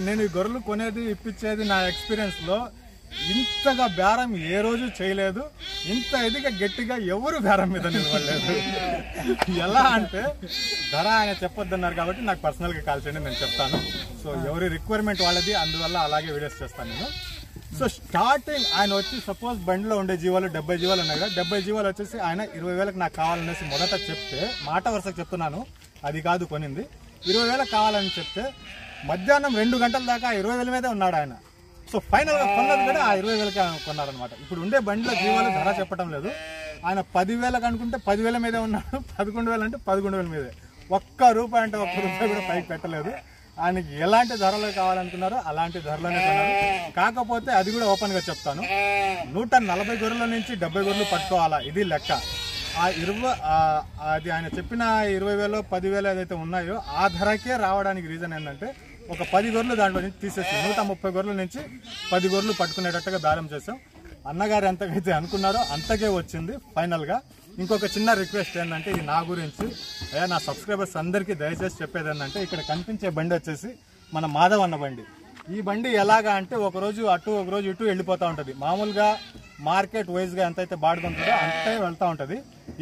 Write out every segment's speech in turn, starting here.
నేను ఈ గొర్రెలు కొనేది ఇప్పించేది నా ఎక్స్పీరియన్స్లో ఇంతగా బేరం ఏ రోజు చేయలేదు, ఇంత ఇదిగా గట్టిగా ఎవరు బేరం మీద నిలబడలేదు. ఎలా అంటే ధర ఆయన చెప్పొద్దన్నారు కాబట్టి నాకు పర్సనల్గా కాల్ చేయండి, నేను చెప్తాను. సో ఎవరి రిక్వైర్మెంట్ వాళ్ళది, అందువల్ల అలాగే వీడియోస్ చేస్తాను నేను. సో స్టార్టింగ్ ఆయన వచ్చి సపోజ్ బండిలో ఉండే జీవాలు 70 జీవాలు ఉన్నాయి కదా, 70 జీవాలు వచ్చేసి ఆయన 20,000కి నాకు కావాలనేసి మొదట చెప్తే, మాట వరుసకు చెప్తున్నాను, అది కాదు కొనింది, 20,000 కావాలని చెప్తే మధ్యాహ్నం 2 గంటల దాకా 20,000 మీదే ఉన్నాడు ఆయన. సో ఫైనల్గా కొన్నది కూడా ఆ 20,000కి కొన్నారనమాట. ఇప్పుడు ఉండే బండిలో జీవాలు ధర చెప్పడం లేదు, ఆయన 10,000కి అనుకుంటే 10,000 మీదే ఉన్నాడు, 11,000 అంటే 11,000 మీదే. ₹1 అంటే ₹1 కూడా పైకి పెట్టలేదు. ఆయనకి ఎలాంటి ధరలు కావాలనుకున్నారో అలాంటి ధరలోనే కొన్నారు. కాకపోతే అది కూడా ఓపెన్గా చెప్తాను, 140 గొర్రెల నుంచి 70 గొర్రెలు పట్టుకోవాలా, ఇది లెక్క. అది ఆయన చెప్పిన 20,000 10,000 ఏదైతే ఉన్నాయో ఆ ధరకే రావడానికి రీజన్ ఏంటంటే, ఒక 10 గొర్రెలు దాంట్లో నుంచి తీసేసి 130 గొర్రెల నుంచి 10 గొర్రెలు పట్టుకునేటట్టుగా బేరం చేసాం. అన్నగారు ఎంతకైతే అనుకున్నారో అంతకే వచ్చింది ఫైనల్గా. ఇంకొక చిన్న రిక్వెస్ట్ ఏంటంటే, ఇది నా గురించి, నా సబ్స్క్రైబర్స్ అందరికీ దయచేసి చెప్పేది ఏంటంటే, ఇక్కడ కనిపించే బండి వచ్చేసి మన మాధవ్ అన్న బండి. ఈ బండి ఎలాగా అంటే ఒకరోజు అటు ఒకరోజు ఇటు వెళ్ళిపోతూ ఉంటుంది. మామూలుగా మార్కెట్ వైజ్గా ఎంతైతే బాడుగ ఉంటుందో అంతే వెళ్తూ ఉంటుంది.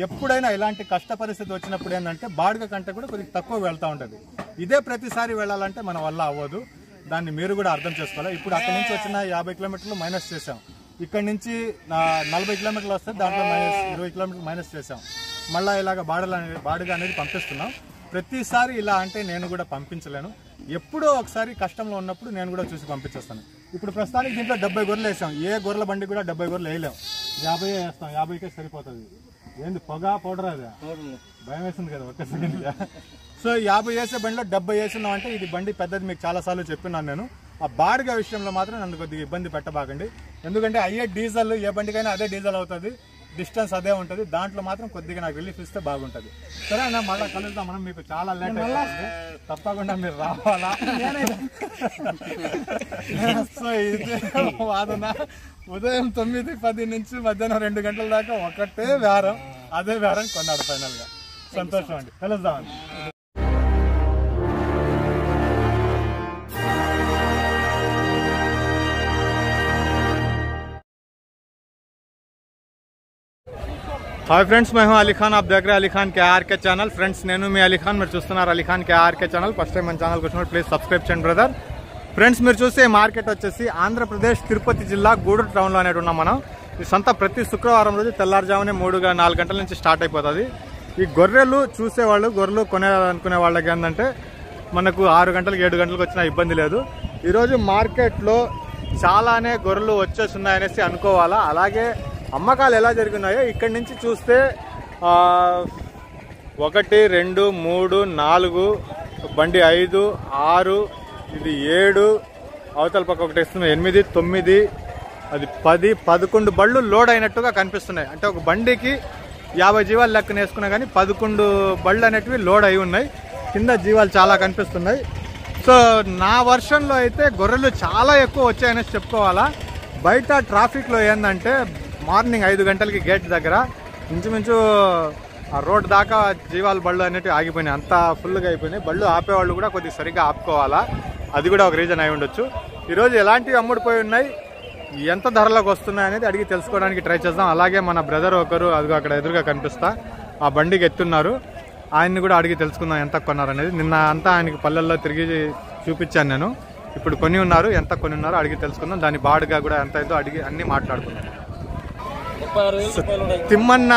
ఎప్పుడైనా ఇలాంటి కష్ట పరిస్థితి వచ్చినప్పుడు ఏంటంటే బాడుగ కంటే కూడా కొద్దిగా తక్కువ వెళ్తూ ఉంటుంది. ఇదే ప్రతిసారి వెళ్ళాలంటే మన వల్ల అవ్వదు, దాన్ని మీరు కూడా అర్థం చేసుకోవాలి. ఇప్పుడు అక్కడి నుంచి వచ్చిన 50 కిలోమీటర్లు మైనస్ చేసాం, ఇక్కడ నుంచి 40 కిలోమీటర్లు వస్తే దాంట్లో -20 కిలోమీటర్లు మైనస్ చేసాం. మళ్ళీ ఇలాగ బాడుగ అనేది పంపిస్తున్నాం. ప్రతిసారి ఇలా అంటే నేను కూడా పంపించలేను, ఎప్పుడో ఒకసారి కష్టంలో ఉన్నప్పుడు నేను కూడా చూసి పంపించేస్తాను. ఇప్పుడు ప్రస్తుతానికి దీంట్లో 70 గొర్రెలు వేసాం, ఏ గొర్రెల బండి కూడా 70 గొర్రెలు వేయలేం, 50 వేస్తాం, 50కే సరిపోతుంది. ఏంది పొగ పౌడర్, అదే భయం వేసింది కదా ఒక్క సెకండ్గా. సో 50 వేసే బండిలో 70 వేసున్నాం అంటే ఇది బండి పెద్దది, మీకు చాలాసార్లు చెప్పినాను నేను. ఆ బాడుగ విషయంలో మాత్రం నన్ను కొద్దిగా ఇబ్బంది పెట్టబాకండి, ఎందుకంటే అయ్యే డీజిల్ ఏ బండికైనా అదే డీజిల్ అవుతుంది, డిస్టెన్స్ అదే ఉంటుంది, దాంట్లో మాత్రం కొద్దిగా నాకు రిలీఫ్ ఇస్తే బాగుంటుంది. సరే అన్న, మళ్ళీ కలుద్దాం మనం, మీకు చాలా లేట్ అవుతుంది, తప్పకుండా మీరు రావాలా. సో ఇది వాదన, ఉదయం 9, 10 నుంచి మధ్యాహ్నం 2 గంటల దాకా ఒకటే బేరం, అదే బేరం కొన్నాడు ఫైనల్గా. సంతోషం అండి, కలుద్దామండి. हाय फ्रेंड्स, मैं हूं अली खान, आप देख रहे हैं अली खान के आर के चैनल. फ्रेंड्स నేను మీ అలీ ఖాన్, మీరు చూస్తున్నారు Ali Khan K R K channel. First time మన ఛానల్కి వచ్చినప్పుడు ప్లీజ్ సబ్స్క్రైబ్ చేయండి బ్రదర్. ఫ్రెండ్స్ మీరు చూసే మార్కెట్ వచ్చేసి ఆంధ్రప్రదేశ్ తిరుపతి జిల్లా గూడూరు టౌన్లో అనేటి ఉన్నాం మనం. ఈ సంత ప్రతి శుక్రవారం రోజు తెల్లారుజామునే 3-4 గంటల నుంచి స్టార్ట్ అయిపోతుంది. ఈ గొర్రెలు చూసేవాళ్ళు, గొర్రెలు కొనేయాలనుకునే వాళ్ళకి ఏంటంటే మనకు 6 గంటలకు 7 గంటలకు వచ్చినా ఇబ్బంది లేదు. ఈరోజు మార్కెట్లో చాలానే గొర్రెలు వచ్చేసి ఉన్నాయనేసి అనుకోవాలా. అలాగే అమ్మకాలు ఎలా జరిగినాయో ఇక్కడి నుంచి చూస్తే 1 2 3 4 బండి 5 6 ఇది 7 అవతల పక్క ఒకటి ఇస్తుంది 8 9 అది 10 11 బళ్ళు లోడ్ అయినట్టుగా కనిపిస్తున్నాయి. అంటే ఒక బండికి 50 జీవాలు లెక్కన వేసుకున్నా కానీ 11 బళ్ళు అనేటివి లోడ్ అయి ఉన్నాయి. కింద జీవాలు చాలా కనిపిస్తున్నాయి. సో నా వర్షన్లో అయితే గొర్రెలు చాలా ఎక్కువ వచ్చాయనేసి చెప్పుకోవాలా. బయట ట్రాఫిక్లో ఏంటంటే మార్నింగ్ 5 గంటలకి గేట్ దగ్గర ఇంచుమించు ఆ రోడ్ దాకా జీవాల బళ్ళు అనేవి ఆగిపోయినాయి, అంతా ఫుల్గా అయిపోయినాయి. బళ్ళు ఆపేవాళ్ళు కూడా కొద్దిగా సరిగ్గా ఆపుకోవాలా, అది కూడా ఒక రీజన్ అయి ఉండొచ్చు. ఈరోజు ఎలాంటివి అమ్ముడిపోయి ఉన్నాయి, ఎంత ధరలకు వస్తున్నాయి అనేది అడిగి తెలుసుకోవడానికి ట్రై చేద్దాం. అలాగే మన బ్రదర్ ఒకరు అదిగో అక్కడ ఎదురుగా కనిపిస్తా ఆ బండికి ఎత్తున్నారు, ఆయన్ని కూడా అడిగి తెలుసుకుందాం ఎంత కొన్నారనేది. నిన్న అంతా ఆయనకి పల్లెల్లో తిరిగి చూపించాను నేను, ఇప్పుడు కొని ఉన్నారు, ఎంత కొని ఉన్నారో అడిగి తెలుసుకుందాం. దాని బాడుగా కూడా ఎంత అయిందో అడిగి అన్నీ మాట్లాడుకుందాం. తిమ్మన్న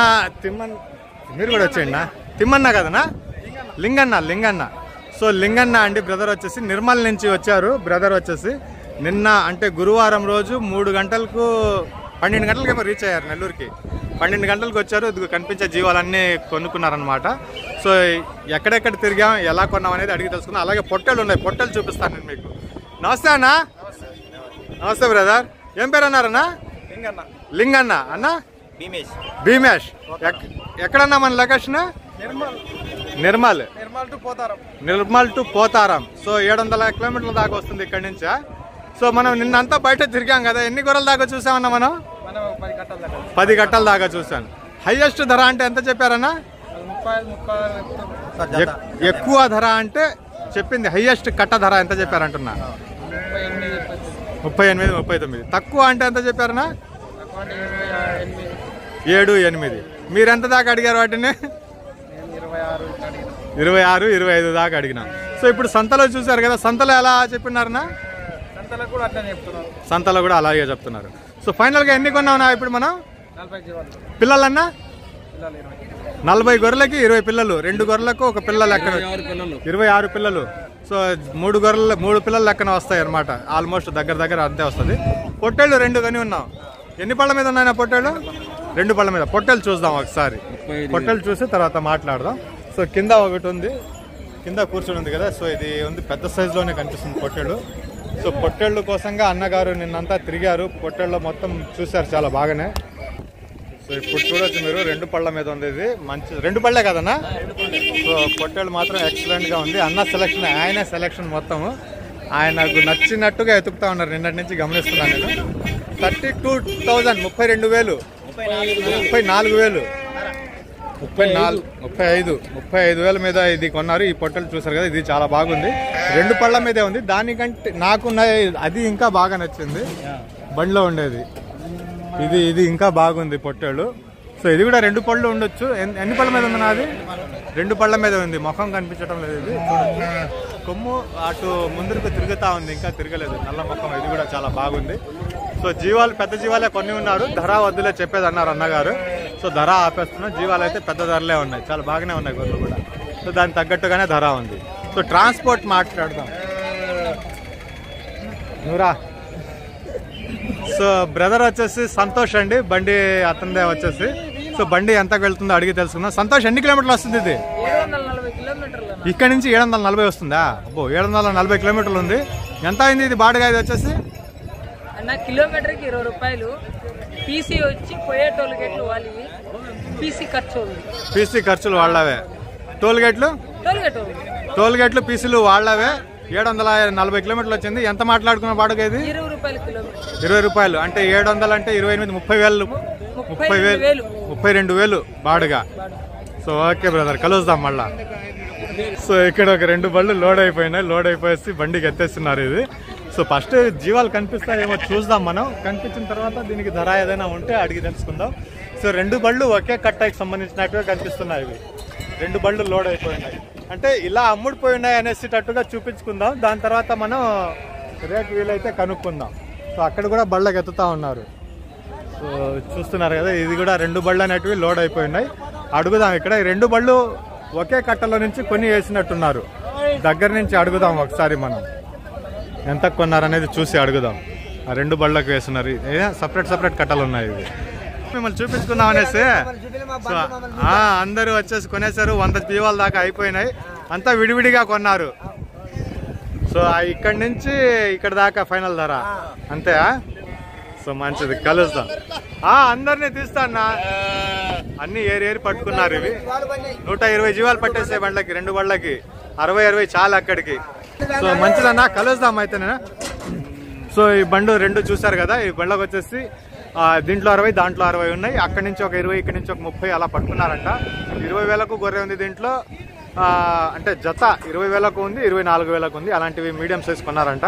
మీరు కూడా వచ్చేయండి. తిమ్మన్న కదనా? లింగన్న. సో లింగన్న అండి బ్రదర్ వచ్చేసి నిర్మల్ నుంచి వచ్చారు. బ్రదర్ వచ్చేసి నిన్న అంటే గురువారం రోజు 3 గంటలకు 12 గంటలకేమో రీచ్ అయ్యారు నెల్లూరుకి. 12 గంటలకు వచ్చారు, కనిపించే జీవాలన్నీ కొనుక్కున్నారనమాట. సో ఎక్కడెక్కడ తిరిగాం, ఎలా కొన్నాం అనేది అడిగి తెలుసుకున్నాం. అలాగే పొట్టెలు ఉన్నాయి, పొట్టెలు చూపిస్తాను నేను మీకు. నమస్తే అన్న. నమస్తే బ్రదర్, ఏం పేరు అన్నారన్నా? లింగన్న అన్న. భీమేష్. ఎక్కడన్నా మన location? Nirmal to Potharam. So 700 కిలోమీటర్ల దాకా వస్తుంది ఇక్కడ నుంచి. సో మనం నిన్నంతా బయట తిరిగాం కదా, ఎన్ని గొర్రెల దాకా చూసామన్నా మనం? 10 గంటల దాకా చూసాను. హైయెస్ట్ ధర అంటే ఎంత చెప్పారన్నా? ఎక్కువ ధర అంటే చెప్పింది హైయెస్ట్ కట్ట ధర ఎంత చెప్పారంటున్నా? 38, 39. తక్కువ అంటే ఎంత చెప్పారన్నా? 7, 8. మీరు ఎంత దాకా అడిగారు వాటిని? 26, 25 దాకా అడిగినాం. సో ఇప్పుడు సంతలో చూసారు కదా, సంతలో ఎలా చెప్పినారన్నా? సంతలో కూడా అలాగే చెప్తున్నారు. సో ఫైనల్గా ఎన్ని కొన్నావునా ఇప్పుడు మనం? పిల్లలన్నా 40 గొర్రెలకి 20 పిల్లలు, 2 గొర్రెలకు 1 పిల్ల లెక్కన 26 పిల్లలు. సో 3 పిల్లల లెక్కన వస్తాయి అనమాట. ఆల్మోస్ట్ దగ్గర అంతే వస్తుంది. పొట్టేళ్ళు 2 కొని ఉన్నాం. ఎన్ని పళ్ళ మీద ఉన్నాయన్నా పొట్టేళ్ళు? 2 పళ్ళ మీద. పొట్టేళ్ళు చూద్దాం ఒకసారి. పొట్టేళ్ళు చూసి తర్వాత మాట్లాడదాం. సో కింద ఒకటి ఉంది, కింద కూర్చొని ఉంది కదా. సో ఇది ఉంది, పెద్ద సైజులోనే కనిపిస్తుంది పొట్టేళ్ళు. సో పొట్టేళ్ళు కోసంగా అన్నగారు నిన్నంతా తిరిగారు, పొట్టేళ్ళు మొత్తం చూశారు చాలా బాగానే. సో ఇప్పుడు చూడొచ్చు మీరు, 2 పళ్ళ మీద ఉంది. ఇది మంచి 2 పళ్ళే కదన్నా. సో పొట్టేళ్ళు మాత్రం ఎక్సలెంట్గా ఉంది. అన్న సెలక్షన్, ఆయనే సెలక్షన్ మొత్తము. ఆయనకు నచ్చినట్టుగా ఎతుకుతా ఉన్నారు, నిన్నటి నుంచి గమనిస్తున్నాను నేను. 32,000, 32,000, 34,000, 35,000 మీద ఇది కొన్నారు. ఈ పొట్టలు చూసారు కదా, ఇది చాలా బాగుంది. 2 పళ్ళ మీదే ఉంది. దానికంటే నాకున్న అది ఇంకా బాగా నచ్చింది, బండిలో ఉండేది. ఇది ఇంకా బాగుంది పొట్టేళ్ళు. సో ఇది కూడా 2 పళ్ళు ఉండొచ్చు. ఎన్ని పళ్ళ మీద ఉంది నాది? 2 పళ్ళ మీద ఉంది. ముఖం కనిపించడం లేదు. ఇది కొమ్ము అటు ముందుకు తిరుగుతా ఉంది, ఇంకా తిరగలేదు. నల్ల ముఖం. ఇది కూడా చాలా బాగుంది. సో జీవాలు పెద్ద జీవాలే కొన్ని ఉన్నారు. ధర వద్దులే చెప్పేది అన్నారు అన్నగారు. సో ధర ఆపేస్తున్నాం. జీవాలు అయితే పెద్ద ధరలే ఉన్నాయి, చాలా బాగానే ఉన్నాయి గొర్రెలు కూడా. సో దానికి తగ్గట్టుగానే ధర ఉంది. సో ట్రాన్స్పోర్ట్ మాట్లాడదాం. నువ్వురా. సో బ్రదర్ వచ్చేసి సంతోష్ అండి, బండి అతనిదే వచ్చేసి. సో బండి ఎంతకు వెళ్తుందో అడిగి తెలుసుకుందాం. సంతోష్, ఎన్ని కిలోమీటర్లు వస్తుంది ఇది? ఇక్కడ నుంచి 740 వస్తుందా? అబ్బో, 740 కిలోమీటర్లు ఉంది. ఎంత అయింది ఇది బాడుగా? ఇది వచ్చేసి కిలోమీటర్కి 20 రూపాయలు. పీసీ వచ్చి పోయే టోల్ గేట్లు వాళ్ళవి. పీసీ ఖర్చులు వాళ్ళవే. టోల్ గేట్లు పీసీలు వాళ్ళవే. 740 కిలోమీటర్లు వచ్చింది. ఎంత మాట్లాడుకున్న బాడుగా ఇది? 20 రూపాయలు. అంటే 700 అంటే 28, 30,000, 32,000 బాడుగా. సో ఓకే బ్రదర్, కలుద్దాం మళ్ళా. సో ఇక్కడ ఒక 2 బళ్ళు లోడ్ అయిపోయినాయి. లోడ్ అయిపోయేసి బండికి ఎత్తేస్తున్నారు ఇది. సో ఫస్ట్ జీవాలు కనిపిస్తాయేమో చూద్దాం మనం. కనిపించిన తర్వాత దీనికి ధర ఏదైనా ఉంటే అడిగి తెలుసుకుందాం. సో 2 బళ్ళు ఒకే కట్టకి సంబంధించినట్టుగా కనిపిస్తున్నాయి. ఇవి 2 బళ్ళు లోడ్ అయిపోయినాయి. అంటే ఇలా అమ్ముడిపోయి ఉన్నాయి అనేసేటట్టుగా చూపించుకుందాం. దాని తర్వాత మనం రేట్ వీలైతే కనుక్కుందాం. సో అక్కడ కూడా బళ్ళకి ఎత్తుతా ఉన్నారు. సో చూస్తున్నారు కదా, ఇది కూడా 2 బళ్ళు అనేటివి లోడ్ అయిపోయి ఉన్నాయి. అడుగుదాం ఇక్కడ. ఈ 2 బళ్ళు ఒకే కట్టలో నుంచి కొని వేసినట్టున్నారు. దగ్గర నుంచి అడుగుదాం ఒకసారి మనం, ఎంత కొన్నారనేది చూసి అడుగుదాం. ఆ 2 బళ్ళకు వేస్తున్నారు. సపరేట్ కట్టలు ఉన్నాయి. ఇవి మిమ్మల్ని చూపించుకుందాం అనేసి. సో అందరూ వచ్చేసి కొనేసారు. 100 జీవాల దాకా అయిపోయినాయి. అంతా విడివిడిగా కొన్నారు. సో ఇక్కడి నుంచి ఇక్కడ దాకా ఫైనల్ ధర అంతే. సో మంచిది, కలుస్తాం. అందరినీ తీస్తానా, అన్ని ఏరి పట్టుకున్నారు. ఇవి 120 జీవాలు పట్టేసాయి బండ్లకి, 2 బళ్ళకి. 60 చాలు అక్కడికి. సో మంచిదన్నా, కలుద్దాం అయితేనే. సో ఈ బండు 2 చూసారు కదా. ఈ బండ్లకు వచ్చేసి దీంట్లో 60, దాంట్లో 60 ఉన్నాయి. అక్కడి నుంచి ఒక 20, ఇక్కడి నుంచి ఒక 30 అలా పట్టుకున్నారంట. 20,000కు గొర్రె ఉంది దీంట్లో. అంటే జత 20,000కు ఉంది, 24,000కు ఉంది. అలాంటివి మీడియం సైజ్ కొన్నారంట.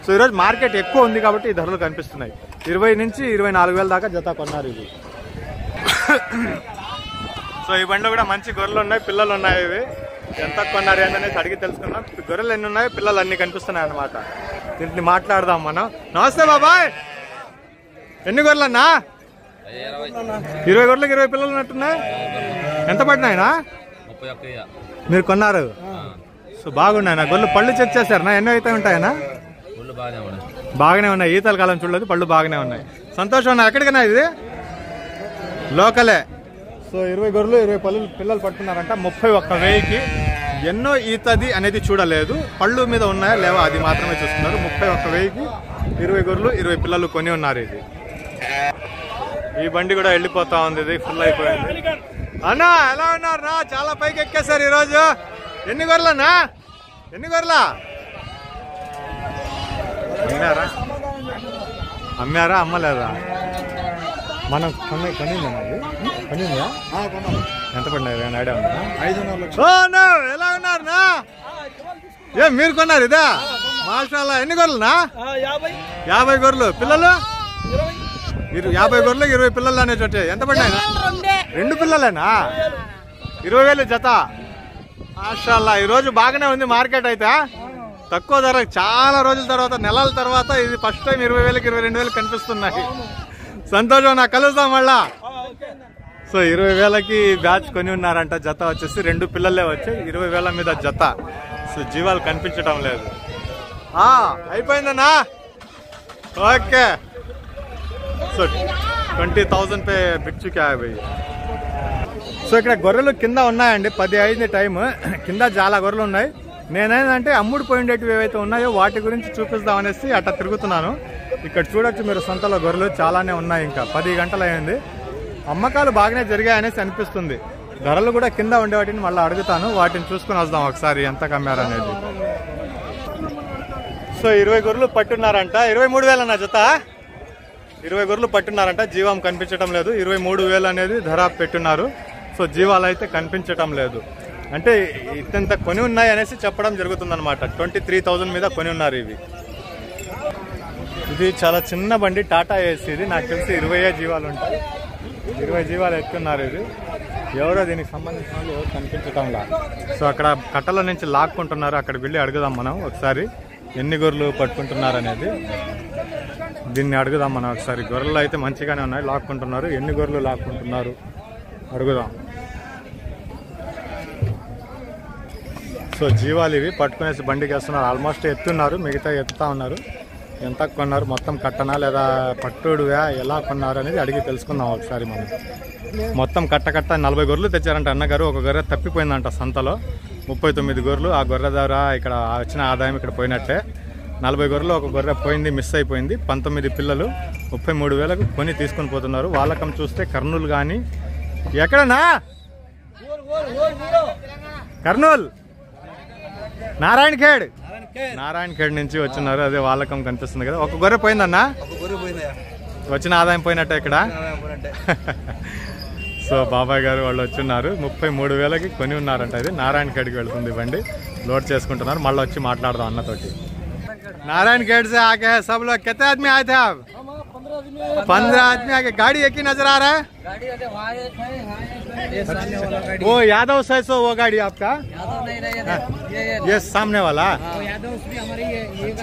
సో ఈరోజు మార్కెట్ ఎక్కువ ఉంది కాబట్టి ఈ ధరలు కనిపిస్తున్నాయి. 20 నుంచి 24,000 దాకా జత కొన్నారు ఇది. సో ఈ బండ్లో కూడా మంచి గొర్రెలు ఉన్నాయి, పిల్లలు ఉన్నాయి. ఇవి ఎంత కొన్నారు ఏంటనేసి అడిగి తెలుసుకున్నాం. గొర్రెలు ఎన్ని ఉన్నాయి, పిల్లలు అన్ని కనిపిస్తున్నాయి అన్నమాట. దీంట్లో మాట్లాడదాం మనం. నమస్తే బాబాయ్, ఎన్ని గొర్రెలన్నా? 20 గొర్రెలకు 20 పిల్లలు ఉన్నట్టున్నాయి. ఎంత పడినాయినా? 31. మీరు కొన్నారు? సో బాగున్నాయినా గొర్రెలు? పళ్ళు చెక్ చేశారనా? ఎన్నో అయితే ఉంటాయనా? బాగానే ఉన్నాయి. ఈతల కాలం చూడలేదు, పళ్ళు బాగానే ఉన్నాయి. సంతోషం అన్న. ఎక్కడికైనా ఇది లోకలే. సో 20 గొర్రెలు 20 పిల్లలు పట్టుకున్నారంట. 31,000కి. ఎన్నో ఈతది అనేది చూడలేదు, పళ్ళు మీద ఉన్నాయా లేవా అది మాత్రమే చూస్తున్నారు. 31,000కి 20 గొర్రెలు 20 పిల్లలు కొని ఉన్నారు. ఇది ఈ బండి కూడా వెళ్ళిపోతా ఉంది. ఇది ఫుల్ అయిపోయింది. అన్నా ఎలా ఉన్నారు నా? చాలా పైకి ఎక్కేసారు ఈరోజు. ఎన్ని గొర్రెలన్నా? ఎన్ని గొర్రెలా అమ్మారా అమ్మలేదా? మనం కొనిందా? ఎంత పడినాయి ఐడియా ఉందా? 5,500,000. ఎలా ఉన్నారు నా? ఏ మీరు కొన్నారు ఇదా? మాషాల్లా. ఎన్ని గొర్రెలునా? 50 గొర్రెలు. పిల్లలు 50 గొర్రెలు 20 పిల్లలు అనే చోటే. ఎంత పడినాయి? 2 పిల్లలేనా? 20,000 జత. మాషాల్లా. ఈ రోజు బాగానే ఉంది మార్కెట్ అయితే. తక్కువ ధర, చాలా రోజుల తర్వాత, నెలల తర్వాత ఇది ఫస్ట్ టైం 20,000 22,000 కనిపిస్తున్నాయి. సంతోషం. నాకు కలుస్తాం మళ్ళా. సో 20,000కి బ్యాచ్ కొని ఉన్నారంట. జత వచ్చేసి 2 పిల్లలే వచ్చాయి. 20,000 మీద జత. సో జీవాలు కనిపించడం లేదు. అయిపోయిందన్నా. ఓకే. సో 20,000 పే బిచ్చుకే భయ్య. సో ఇక్కడ గొర్రెలు కింద ఉన్నాయండి. 10 అయింది టైం. కింద చాలా గొర్రెలు ఉన్నాయి. నేనేంటంటే అమ్ముడు పోయిండేటివి ఏవైతే ఉన్నాయో వాటి గురించి చూపిస్తాం అనేసి అట్లా తిరుగుతున్నాను. ఇక్కడ చూడొచ్చు మీరు, సంతలో గొర్రెలు చాలానే ఉన్నాయి. ఇంకా 10 గంటలు అయింది. అమ్మకాలు బాగానే జరిగాయనేసి అనిపిస్తుంది. ధరలు కూడా కింద ఉండే వాటిని మళ్ళీ అడుగుతాను. వాటిని చూసుకుని వద్దాం ఒకసారి ఎంత కమ్మారనేది. సో 20 గొర్రెలు పట్టున్నారంట. 23,000 అన్న జత. 20 గొర్రెలు పట్టున్నారంట. జీవం కనిపించడం లేదు. 23,000 అనేది ధర పెట్టున్నారు. సో జీవాలు అయితే కనిపించటం లేదు. అంటే ఇంత కొని ఉన్నాయి అనేసి చెప్పడం జరుగుతుంది అనమాట. 23,000 మీద కొని ఉన్నారు ఇవి. ఇది చాలా చిన్న బండి, టాటా ఏసీ. ఇది నాకు తెలిసి 20 జీవాలు ఉంటాయి. 20 జీవాలు ఎత్తున్నారు. ఇది ఎవరో దీనికి సంబంధించిన వాళ్ళు ఎవరు కనిపించటంలా. సో అక్కడ కట్టల నుంచి లాక్కుంటున్నారు. అక్కడికి వెళ్ళి అడుగుదాం మనం ఒకసారి ఎన్ని గొర్రెలు పట్టుకుంటున్నారు అనేది. దీన్ని అడుగుదాం మనం ఒకసారి. గొర్రెలు అయితే మంచిగానే ఉన్నాయి, లాక్కుంటున్నారు. ఎన్ని గొర్రెలు లాక్కుంటున్నారు అడుగుదాం. సో జీవాలు ఇవి పట్టుకునేసి బండికి వేస్తున్నారు. ఆల్మోస్ట్ ఎత్తున్నారు, మిగతా ఎత్తుతా ఉన్నారు. ఎంత కొన్నారు, మొత్తం కట్టనా లేదా పట్టుడువా, ఎలా కొన్నారు అనేది అడిగి తెలుసుకుందాం ఒకసారి మనం. మొత్తం కట్ట 40 గొర్రెలు తెచ్చారంట అన్నగారు. ఒక గొర్రె తప్పిపోయిందంట సంతలో. 39 గొర్రెలు. ఆ గొర్రె ద్వారా ఇక్కడ వచ్చిన ఆదాయం ఇక్కడ పోయినట్టే. 40 గొర్రెలు ఒక గొర్రె పోయింది, మిస్ అయిపోయింది. 19 పిల్లలు 33,000కు కొని తీసుకొని పోతున్నారు. వాళ్ళకం చూస్తే కర్నూలు కానీ ఎక్కడనా, కర్నూలు నారాయణఖేడ్ నుంచి వచ్చినారు. అదే వాళ్ళకం కనిపిస్తుంది కదా. ఒక గొర్రె పోయిందన్నా, వచ్చిన ఆదాయం పోయినట్టే ఇక్కడ. సో బాబాయ్ గారు వాళ్ళు వచ్చిన్నారు. 33,000కి కొని ఉన్నారంట. ఇది నారాయణఖేడ్కి వెళ్తుంది బండి. లోడ్ చేసుకుంటున్నారు. మళ్ళీ వచ్చి మాట్లాడదాం అన్నతోటి. नारायणगढ़ से आके है सब लोग. कितने आदमी आए थे आप? 15 आदमी आके. गाड़ी एक ही नजर आ रहा है? वो यादव 600 वो गाड़ी आपका? ये सामने वाला.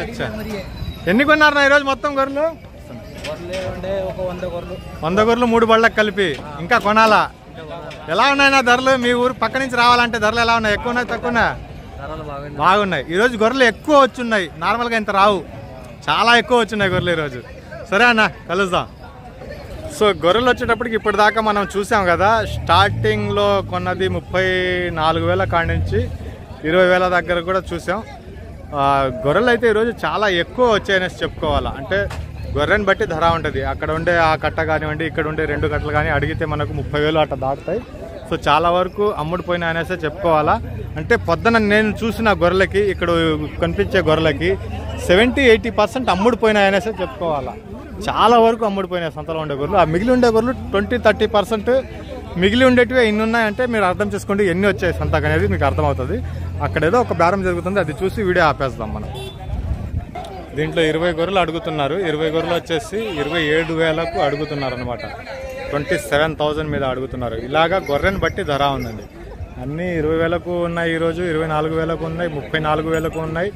अच्छा. ఎన్ని కొన్నారు ఈరోజు మొత్తం గొర్రెలు? 100 గొర్రెలు 3 బళ్ళకి కలిపి. ఇంకా కొనాలా? ఎలా ఉన్నాయినా ధరలు? మీ ఊరు పక్క నుంచి రావాలంటే ధరలు ఎలా ఉన్నాయి? ఎక్కువ ఉన్నాయి, తక్కువ ఉన్నాయి? బాగున్నాయి. ఈరోజు గొర్రెలు ఎక్కువ వచ్చున్నాయి. నార్మల్గా ఇంత రావు, చాలా ఎక్కువ వచ్చున్నాయి గొర్రెలు ఈరోజు. సరే అన్న, కలుద్దాం. సో గొర్రెలు వచ్చేటప్పటికి ఇప్పటిదాకా మనం చూసాం కదా. స్టార్టింగ్లో కొన్నది 34,000 కాడి నుంచి 20,000 దగ్గర కూడా చూసాం. గొర్రెలు అయితే ఈరోజు చాలా ఎక్కువ వచ్చాయనేసి చెప్పుకోవాలా. అంటే గొర్రెని బట్టి ధర ఉంటుంది. అక్కడ ఉండే ఆ కట్ట కానివ్వండి, ఇక్కడ ఉండే 2 కట్టలు కానీ అడిగితే మనకు 30,000 అట్లా దాటుతాయి. సో చాలా వరకు అమ్ముడుపోయినా అనేసే చెప్పుకోవాలా. అంటే పొద్దున నేను చూసిన గొర్రెలకి, ఇక్కడ కనిపించే గొర్రెలకి 70-80% అమ్ముడుపోయినాయనేసే చెప్పుకోవాలా. చాలా వరకు అమ్ముడుపోయినాయి సంతలో ఉండే గొర్రెలు. ఆ మిగిలి ఉండే గొర్రెలు 20-30% మిగిలి ఉండేటివి ఎన్ని ఉన్నాయంటే మీరు అర్థం చేసుకోండి ఎన్ని వచ్చాయి సంతకు అనేది మీకు అర్థమవుతుంది. అక్కడ ఏదో ఒక బేరం జరుగుతుంది, అది చూసి వీడియో ఆపేస్తాం మనం. దీంట్లో 20 గొర్రెలు అడుగుతున్నారు. 20 గొర్రెలు వచ్చేసి 27,000కు అడుగుతున్నారు అనమాట. 27,000 మీద అడుగుతున్నారు. ఇలాగా గొర్రెని బట్టి ధర ఉందండి. అన్నీ 20,000కు ఉన్నాయి ఈరోజు, 24,000కు ఉన్నాయి, 34,000కు ఉన్నాయి.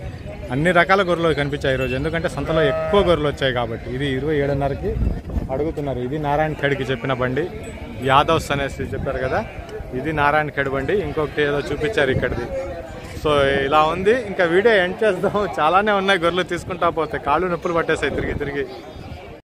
అన్ని రకాల గొర్రెలు కనిపించాయి ఈరోజు. ఎందుకంటే సంతలో ఎక్కువ గొర్రెలు వచ్చాయి కాబట్టి. ఇది 27,500కి అడుగుతున్నారు. ఇది నారాయణఖేడ్కి చెప్పిన బండి. యాదవ్స్ అనేసి చెప్పారు కదా, ఇది నారాయణఖేడ్ బండి. ఇంకొకటి ఏదో చూపించారు ఇక్కడిది. సో ఇలా ఉంది. ఇంకా వీడియో ఎండ్ చేద్దాం. చాలానే ఉన్నాయి గొర్రెలు, తీసుకుంటా పోతే కాళ్ళు నొప్పులు పట్టేసాయి తిరిగి తిరిగి.